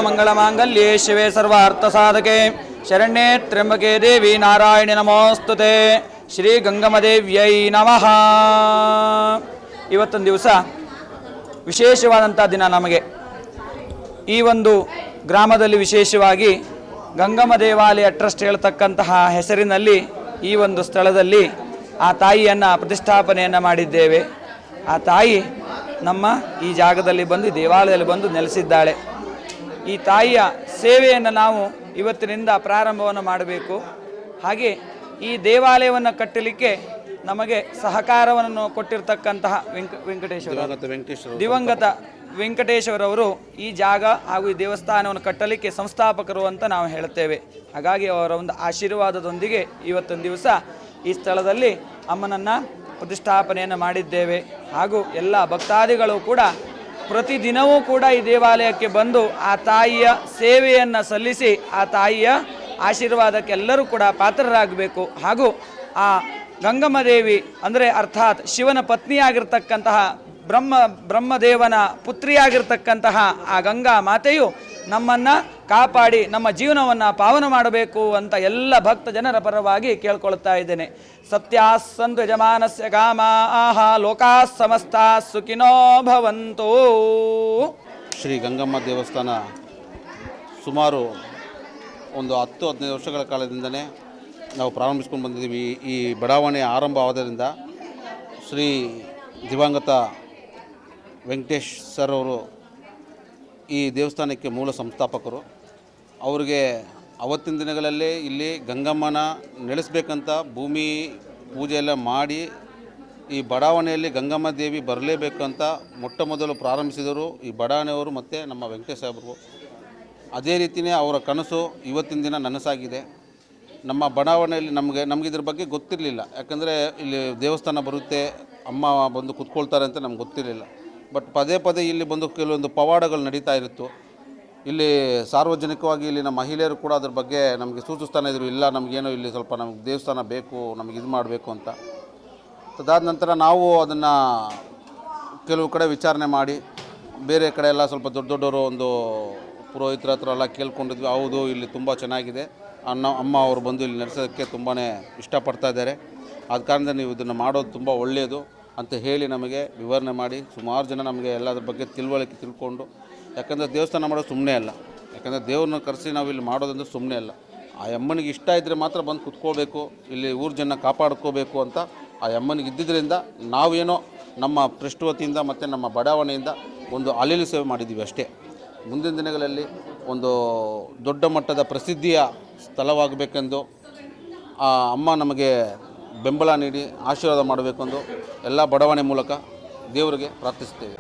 ಮಂಗಳಮಾಂಗಲ್ಯೆ ಶಿವೆ ಸರ್ವಾರ್ಥಸಾಧಕೆ ಶರಣ್ಯೇ ತ್ರ್ಯಂಬಕೆ ದೇವಿ ನಾರಾಯಣಿ ನಮೋಸ್ತುತೆ. ಶ್ರೀ ಗಂಗಮದೇವ್ಯೈ ನಮಃ. ಇವತ್ತೊಂದು ದಿವಸ ವಿಶೇಷವಾದಂಥ ದಿನ ನಮಗೆ. ಈ ಒಂದು ಗ್ರಾಮದಲ್ಲಿ ವಿಶೇಷವಾಗಿ ಗಂಗಮ್ಮ ದೇವಾಲಯ ಟ್ರಸ್ಟ್ ಹೇಳ್ತಕ್ಕಂತಹ ಹೆಸರಿನಲ್ಲಿ ಈ ಒಂದು ಸ್ಥಳದಲ್ಲಿ ಆ ತಾಯಿಯನ್ನು ಪ್ರತಿಷ್ಠಾಪನೆಯನ್ನು ಮಾಡಿದ್ದೇವೆ. ಆ ತಾಯಿ ನಮ್ಮ ಈ ಜಾಗದಲ್ಲಿ ಬಂದು ದೇವಾಲಯದಲ್ಲಿ ಬಂದು ನೆಲೆಸಿದ್ದಾಳೆ. ಈ ತಾಯಿಯ ಸೇವೆಯನ್ನು ನಾವು ಇವತ್ತಿನಿಂದ ಪ್ರಾರಂಭವನ್ನು ಮಾಡಬೇಕು. ಹಾಗೆ ಈ ದೇವಾಲಯವನ್ನು ಕಟ್ಟಲಿಕ್ಕೆ ನಮಗೆ ಸಹಕಾರವನ್ನು ಕೊಟ್ಟಿರ್ತಕ್ಕಂತಹ ದಿವಂಗತ ವೆಂಕಟೇಶ್ವರವರು ಈ ಜಾಗ ಹಾಗೂ ಈ ದೇವಸ್ಥಾನವನ್ನು ಕಟ್ಟಲಿಕ್ಕೆ ಸಂಸ್ಥಾಪಕರು ಅಂತ ನಾವು ಹೇಳುತ್ತೇವೆ. ಹಾಗಾಗಿ ಅವರ ಒಂದು ಆಶೀರ್ವಾದದೊಂದಿಗೆ ಇವತ್ತೊಂದು ದಿವಸ ಈ ಸ್ಥಳದಲ್ಲಿ ಅಮ್ಮನನ್ನು ಪ್ರತಿಷ್ಠಾಪನೆಯನ್ನು ಮಾಡಿದ್ದೇವೆ. ಹಾಗೂ ಎಲ್ಲ ಭಕ್ತಾದಿಗಳು ಕೂಡ ಪ್ರತಿದಿನವೂ ಕೂಡ ಈ ದೇವಾಲಯಕ್ಕೆ ಬಂದು ಆ ತಾಯಿಯ ಸೇವೆಯನ್ನು ಸಲ್ಲಿಸಿ ಆ ತಾಯಿಯ ಆಶೀರ್ವಾದಕ್ಕೆ ಎಲ್ಲರೂ ಕೂಡ ಪಾತ್ರರಾಗಬೇಕು. ಹಾಗೂ ಆ ಗಂಗಮ್ಮದೇವಿ ಅಂದರೆ ಅರ್ಥಾತ್ ಶಿವನ ಪತ್ನಿಯಾಗಿರ್ತಕ್ಕಂತಹ ಬ್ರಹ್ಮದೇವನ ಪುತ್ರಿಯಾಗಿರ್ತಕ್ಕಂತಹ ಆ ಗಂಗಾ ಮಾತೆಯು ನಮ್ಮನ್ನು ಕಾಪಾಡಿ ನಮ್ಮ ಜೀವನವನ್ನು ಪಾವನ ಮಾಡಬೇಕು ಅಂತ ಎಲ್ಲ ಭಕ್ತ ಜನರ ಪರವಾಗಿ ಕೇಳ್ಕೊಳ್ತಾ ಇದ್ದೇನೆ. ಸತ್ಯಾಸ್ಸಂತು ಯಜಮಾನಸ್ಯ ಕಾಮಾಹ ಲೋಕಾಃ ಸಮಸ್ತಾಃ ಸುಖಿನೋ ಭವಂತು. ಶ್ರೀ ಗಂಗಮ್ಮ ದೇವಸ್ಥಾನ ಸುಮಾರು ಒಂದು 10-15 ವರ್ಷಗಳ ಕಾಲದಿಂದಲೇ ನಾವು ಪ್ರಾರಂಭಿಸ್ಕೊಂಡು ಬಂದಿದ್ದೀವಿ. ಈ ಬಡಾವಣೆ ಆರಂಭವಾದ್ದರಿಂದ ಶ್ರೀ ದಿವಂಗತ ವೆಂಕಟೇಶ್ ಸರ್ ಅವರು ಈ ದೇವಸ್ಥಾನಕ್ಕೆ ಮೂಲ ಸಂಸ್ಥಾಪಕರು. ಅವರಿಗೆ ಅವತ್ತಿನ ದಿನಗಳಲ್ಲೇ ಇಲ್ಲಿ ಗಂಗಮ್ಮನ ನೆಲೆಸಬೇಕಂತ ಭೂಮಿ ಪೂಜೆ ಎಲ್ಲ ಮಾಡಿ ಈ ಬಡಾವಣೆಯಲ್ಲಿ ಗಂಗಮ್ಮ ದೇವಿ ಬರಲೇಬೇಕು ಅಂತ ಮೊಟ್ಟ ಮೊದಲು ಪ್ರಾರಂಭಿಸಿದರು ಈ ಬಡಾವಣೆಯವರು ಮತ್ತು ನಮ್ಮ ವೆಂಕಟೇಶ್ ಸಾಹೇಬರು. ಅದೇ ರೀತಿಯೇ ಅವರ ಕನಸು ಇವತ್ತಿನ ದಿನ ನನಸಾಗಿದೆ. ನಮ್ಮ ಬಡಾವಣೆಯಲ್ಲಿ ನಮಗೆ ಇದ್ರ ಬಗ್ಗೆ ಗೊತ್ತಿರಲಿಲ್ಲ. ಯಾಕಂದರೆ ಇಲ್ಲಿ ದೇವಸ್ಥಾನ ಬರುತ್ತೆ, ಅಮ್ಮ ಬಂದು ಕೂತ್ಕೊಳ್ತಾರೆ ಅಂತ ನಮ್ಗೆ ಗೊತ್ತಿರಲಿಲ್ಲ. ಬಟ್ ಪದೇ ಪದೇ ಇಲ್ಲಿ ಬಂದು ಕೆಲವೊಂದು ಪವಾಡಗಳು ನಡೀತಾ ಇರುತ್ತು. ಇಲ್ಲಿ ಸಾರ್ವಜನಿಕವಾಗಿ ಇಲ್ಲಿನ ಮಹಿಳೆಯರು ಕೂಡ ಅದ್ರ ಬಗ್ಗೆ ನಮಗೆ ಸೂಚಿಸ್ತಾನೆ ಇದ್ರು, ಇಲ್ಲ ನಮಗೇನೋ ಇಲ್ಲಿ ಸ್ವಲ್ಪ ನಮಗೆ ದೇವಸ್ಥಾನ ಬೇಕು, ನಮಗೆ ಇದು ಮಾಡಬೇಕು ಅಂತ. ಅದಾದ ನಂತರ ನಾವು ಅದನ್ನು ಕೆಲವು ಕಡೆ ವಿಚಾರಣೆ ಮಾಡಿ ಬೇರೆ ಕಡೆ ಎಲ್ಲ ಸ್ವಲ್ಪ ದೊಡ್ಡವರು ಒಂದು ಪುರೋಹಿತರ ಹತ್ರ ಎಲ್ಲ ಕೇಳ್ಕೊಂಡಿದ್ವಿ. ಹೌದು, ಇಲ್ಲಿ ತುಂಬ ಚೆನ್ನಾಗಿದೆ, ಅಮ್ಮ ಅವರು ಬಂದು ಇಲ್ಲಿ ನಡೆಸೋದಕ್ಕೆ ತುಂಬಾ ಇಷ್ಟಪಡ್ತಾ ಇದ್ದಾರೆ, ಆದ ಕಾರಣದಿಂದ ನೀವು ಇದನ್ನು ಮಾಡೋದು ತುಂಬ ಒಳ್ಳೆಯದು ಅಂತ ಹೇಳಿ ನಮಗೆ ವಿವರಣೆ ಮಾಡಿ ಸುಮಾರು ಜನ ನಮಗೆ ಎಲ್ಲದ್ರ ಬಗ್ಗೆ ತಿಳ್ಕೊಂಡು, ಯಾಕಂದರೆ ದೇವಸ್ಥಾನ ಮಾಡೋದು ಸುಮ್ಮನೆ ಅಲ್ಲ, ಯಾಕಂದರೆ ದೇವ್ರನ್ನ ಕರೆಸಿ ನಾವು ಇಲ್ಲಿ ಮಾಡೋದಂದ್ರೆ ಸುಮ್ಮನೆ ಅಲ್ಲ. ಆ ಅಮ್ಮನಿಗೆ ಇಷ್ಟ ಇದ್ದರೆ ಮಾತ್ರ ಬಂದು ಕುತ್ಕೋಬೇಕು, ಇಲ್ಲಿ ಊರು ಜನ ಕಾಪಾಡ್ಕೋಬೇಕು ಅಂತ ಆ ಅಮ್ಮನಿಗೆ ಇದ್ದಿದ್ದರಿಂದ ನಾವೇನೋ ನಮ್ಮ ಟ್ರಸ್ಟ್ ವತಿಯಿಂದ ಮತ್ತು ನಮ್ಮ ಬಡಾವಣೆಯಿಂದ ಒಂದು ಅಲೆಲು ಸೇವೆ ಮಾಡಿದ್ದೀವಿ ಅಷ್ಟೇ. ಮುಂದಿನ ದಿನಗಳಲ್ಲಿ ಒಂದು ದೊಡ್ಡ ಮಟ್ಟದ ಪ್ರಸಿದ್ಧಿಯ ಸ್ಥಳವಾಗಬೇಕೆಂದು ಆ ಅಮ್ಮ ನಮಗೆ ಬೆಂಬಲ ನೀಡಿ ಆಶೀರ್ವಾದ ಮಾಡಬೇಕೆಂದು ಎಲ್ಲ ಬಡಾವಣೆ ಮೂಲಕ ದೇವರಿಗೆ ಪ್ರಾರ್ಥಿಸುತ್ತೇವೆ.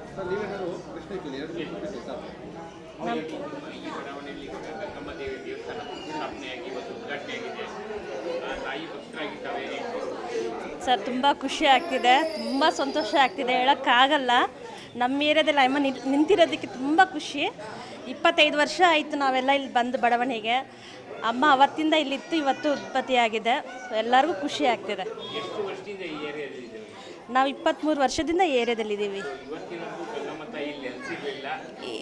ಸರ್, ತುಂಬ ಖುಷಿ ಆಗ್ತಿದೆ, ತುಂಬ ಸಂತೋಷ ಆಗ್ತಿದೆ, ಹೇಳೋಕ್ಕಾಗಲ್ಲ. ನಮ್ಮ ಏರಿಯಾದಲ್ಲಿ ಅಮ್ಮ ನಿಂತಿರೋದಕ್ಕೆ ತುಂಬ ಖುಷಿ. 25 ವರ್ಷ ಆಯಿತು ನಾವೆಲ್ಲ ಇಲ್ಲಿ ಬಂದು ಬಡಾವಣೆಗೆ. ಅಮ್ಮ ಅವತ್ತಿಂದ ಇಲ್ಲಿತ್ತು, ಇವತ್ತು ಉತ್ಪತ್ತಿಯಾಗಿದೆ. ಎಲ್ಲರಿಗೂ ಖುಷಿ ಆಗ್ತಿದೆ. ನಾವು 23 ವರ್ಷದಿಂದ ಏರಿಯಾದಲ್ಲಿದ್ದೀವಿ.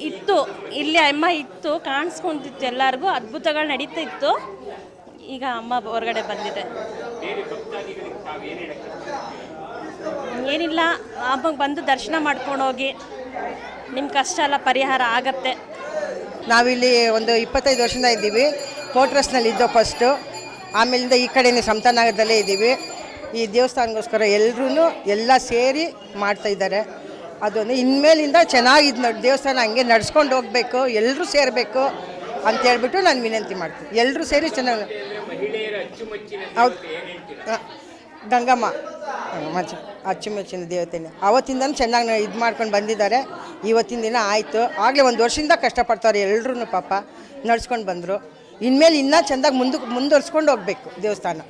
ಇತ್ತು, ಇಲ್ಲಿ ಅಮ್ಮ ಇತ್ತು, ಕಾಣಿಸ್ಕೊಂತಿತ್ತು, ಎಲ್ಲರಿಗೂ ಅದ್ಭುತಗಳು ನಡೀತಾ ಇತ್ತು. ಈಗ ಅಮ್ಮ ಹೊರಗಡೆ ಬಂದಿದೆ. ಏನಿಲ್ಲ, ಅಮ್ಮಗೆ ಬಂದು ದರ್ಶನ ಮಾಡ್ಕೊಂಡು ಹೋಗಿ, ನಿಮ್ಮ ಕಷ್ಟ ಎಲ್ಲ ಪರಿಹಾರ ಆಗತ್ತೆ. ನಾವಿಲ್ಲಿ ಒಂದು 25 ವರ್ಷದಿಂದ ಇದ್ದೀವಿ. ಕೋಟ್ರಸ್ನಲ್ಲಿ ಇದ್ದೋ ಫಸ್ಟು, ಆಮೇಲಿಂದ ಈ ಕಡೆನೇ ಸಮತಾನಗರದಲ್ಲೇ ಇದ್ದೀವಿ. ಈ ದೇವಸ್ಥಾನಗೋಸ್ಕರ ಎಲ್ಲರೂ ಎಲ್ಲ ಸೇರಿ ಮಾಡ್ತಾಯಿದ್ದಾರೆ. ಅದೊಂದು ಇನ್ಮೇಲಿಂದ ಚೆನ್ನಾಗಿದ್ದು ನೋಡಿ ದೇವಸ್ಥಾನ ಹಂಗೆ ನಡ್ಸ್ಕೊಂಡು ಹೋಗಬೇಕು, ಎಲ್ಲರೂ ಸೇರಬೇಕು ಅಂತೇಳ್ಬಿಟ್ಟು ನಾನು ವಿನಂತಿ ಮಾಡ್ತೀನಿ. ಎಲ್ಲರೂ ಸೇರಿ ಚೆನ್ನಾಗಿ ಹೌದು, ಗಂಗಮ್ಮ ಅಚ್ಚುಮೆಚ್ಚಿನ ದೇವತೆನೇ. ಅವತ್ತಿಂದ ಚೆನ್ನಾಗಿ ಇದು ಮಾಡ್ಕೊಂಡು ಬಂದಿದ್ದಾರೆ. ಇವತ್ತಿನ ದಿನ ಆಯಿತು. ಆಗಲೇ ಒಂದು ವರ್ಷದಿಂದ ಕಷ್ಟಪಡ್ತಾರೆ ಎಲ್ಲರೂ, ಪಾಪ ನಡ್ಸ್ಕೊಂಡು ಬಂದರು. ಇನ್ಮೇಲೆ ಇನ್ನೂ ಚೆಂದಾಗಿ ಮುಂದುವರ್ಸ್ಕೊಂಡು ಹೋಗಬೇಕು ದೇವಸ್ಥಾನ.